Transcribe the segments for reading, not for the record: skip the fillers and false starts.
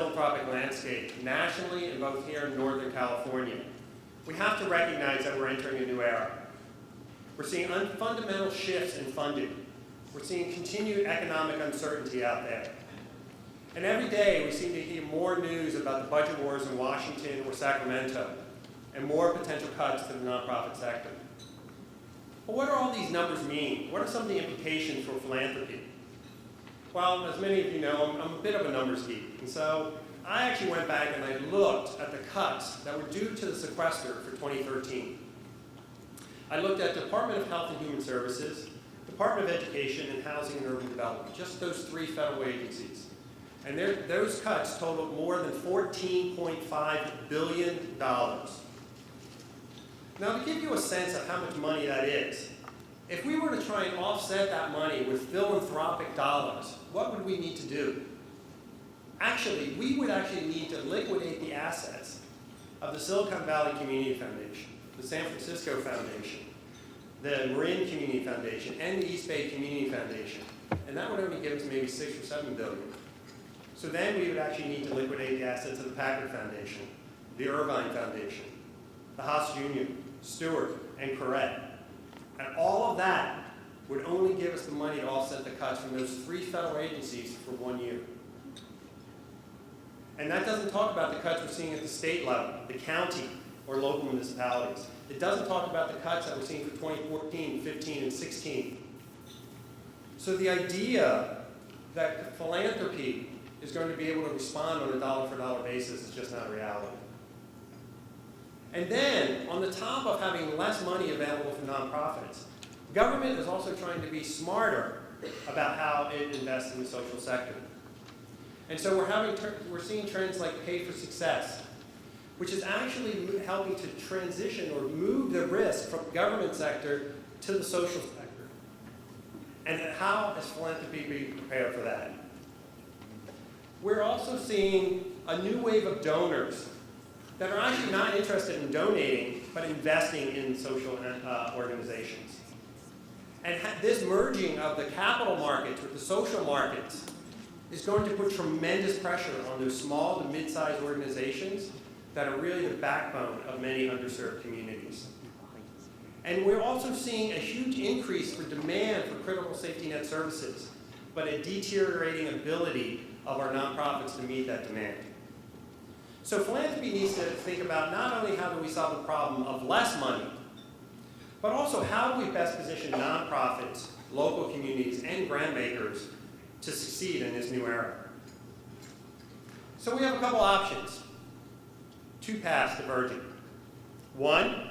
philanthropic landscape nationally and both here in Northern California, we have to recognize that we're entering a new era. We're seeing fundamental shifts in funding. We're seeing continued economic uncertainty out there. And every day we seem to hear more news about the budget wars in Washington or Sacramento and more potential cuts to the nonprofit sector. But what do all these numbers mean? What are some of the implications for philanthropy? Well, as many of you know, I'm a bit of a numbers geek. And so I actually went back and I looked at the cuts that were due to the sequester for 2013. I looked at the Department of Health and Human Services, Department of Education, and Housing and Urban Development, just those three federal agencies. And those cuts totaled more than $14.5 billion. Now, to give you a sense of how much money that is, if we were to try and offset that money with philanthropic dollars, what would we need to do? Actually, we would actually need to liquidate the assets of the Silicon Valley Community Foundation, the San Francisco Foundation, the Marin Community Foundation, and the East Bay Community Foundation. And that would only give us maybe $6 or $7 billion. So then we would actually need to liquidate the assets of the Packard Foundation, the Irvine Foundation, the Haas Union, Stewart, and Corrette. And all of that would only give us the money to offset the cuts from those three federal agencies for 1 year. And that doesn't talk about the cuts we're seeing at the state level, the county, or local municipalities. It doesn't talk about the cuts that we're seeing for 2014, 15, and 16. So the idea that philanthropy is going to be able to respond on a dollar-for-dollar basis is just not a reality. And then, on the top of having less money available for nonprofits, government is also trying to be smarter about how it invests in the social sector. And so we're seeing trends like pay for success, which is actually helping to transition or move the risk from the government sector to the social sector. And how is philanthropy being prepared for that? We're also seeing a new wave of donors that are actually not interested in donating, but investing in social organizations. And this merging of the capital markets with the social markets is going to put tremendous pressure on those small to mid-sized organizations that are really the backbone of many underserved communities. And we're also seeing a huge increase for demand for critical safety net services, but a deteriorating ability of our nonprofits to meet that demand. So philanthropy needs to think about not only how do we solve the problem of less money, but also how do we best position nonprofits, local communities, and grant makers to succeed in this new era. So we have a couple options, two paths diverging. One,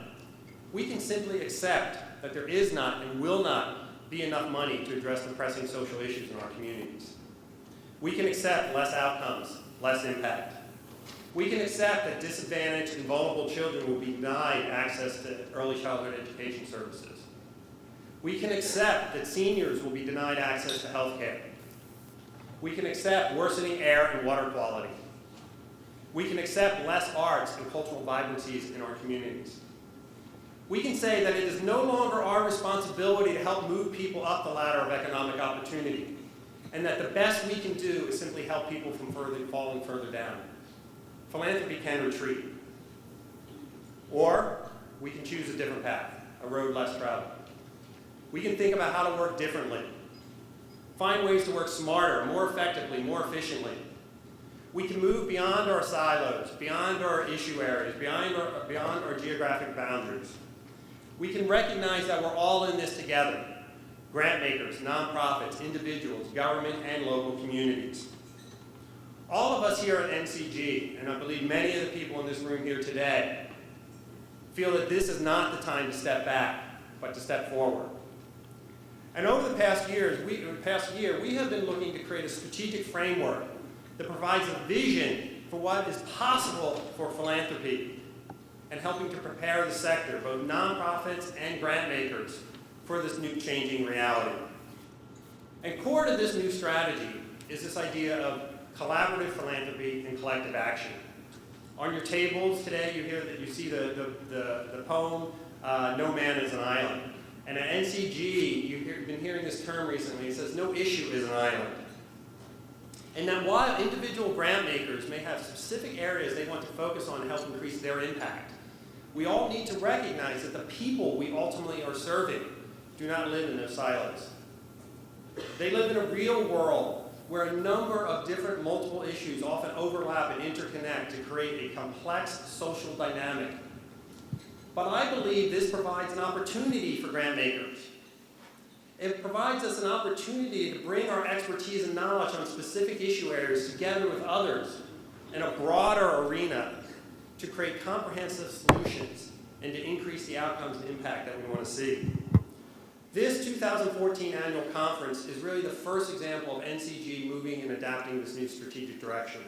we can simply accept that there is not and will not be enough money to address the pressing social issues in our communities. We can accept less outcomes, less impact. We can accept that disadvantaged and vulnerable children will be denied access to early childhood education services. We can accept that seniors will be denied access to health care. We can accept worsening air and water quality. We can accept less arts and cultural vibrancies in our communities. We can say that it is no longer our responsibility to help move people up the ladder of economic opportunity, and that the best we can do is simply help people from falling further down. Philanthropy can retreat. Or we can choose a different path, a road less traveled. We can think about how to work differently, find ways to work smarter, more effectively, more efficiently. We can move beyond our silos, beyond our issue areas, beyond our geographic boundaries. We can recognize that we're all in this together. Grant makers, nonprofits, individuals, government, and local communities. All of us here at NCG, and I believe many of the people in this room here today, feel that this is not the time to step back, but to step forward. And over the past year, we have been looking to create a strategic framework that provides a vision for what is possible for philanthropy and helping to prepare the sector, both nonprofits and grant makers, for this new changing reality. And core to this new strategy is this idea of collaborative philanthropy and collective action. On your tables today, you see the poem, No Man is an Island. And at NCG, you've been hearing this term recently. It says, no issue is an island. And that while individual grant makers may have specific areas they want to focus on to help increase their impact, we all need to recognize that the people we ultimately are serving do not live in those silos. They live in a real world where a number of different multiple issues often overlap and interconnect to create a complex social dynamic. But I believe this provides an opportunity for grant makers. It provides us an opportunity to bring our expertise and knowledge on specific issue areas together with others in a broader arena to create comprehensive solutions and to increase the outcomes and impact that we want to see. This 2014 annual conference is really the first example of NCG moving and adapting this new strategic direction.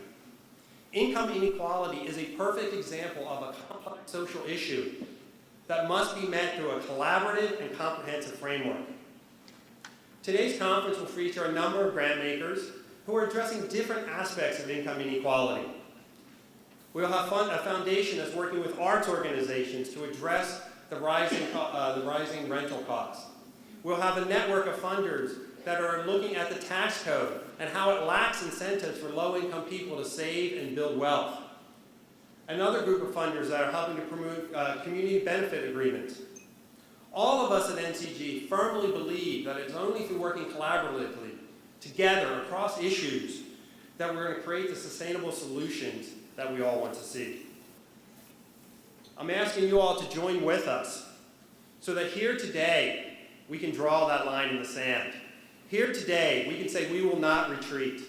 Income inequality is a perfect example of a complex social issue that must be met through a collaborative and comprehensive framework. Today's conference will feature a number of grant makers who are addressing different aspects of income inequality. We'll have a foundation that's working with arts organizations to address the rising rental costs. We'll have a network of funders that are looking at the tax code and how it lacks incentives for low-income people to save and build wealth. Another group of funders that are helping to promote community benefit agreements. All of us at NCG firmly believe that it's only through working collaboratively, together, across issues, that we're going to create the sustainable solutions that we all want to see. I'm asking you all to join with us so that here today we can draw that line in the sand. Here today we can say we will not retreat.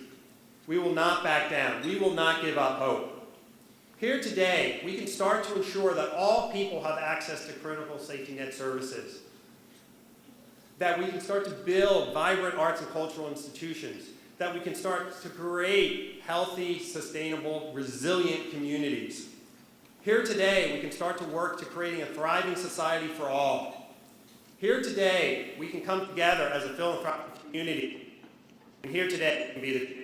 We will not back down. We will not give up hope. Here today, we can start to ensure that all people have access to critical safety net services, that we can start to build vibrant arts and cultural institutions, that we can start to create healthy, sustainable, resilient communities. Here today, we can start to work to creating a thriving society for all. Here today, we can come together as a philanthropic community, and here today can be the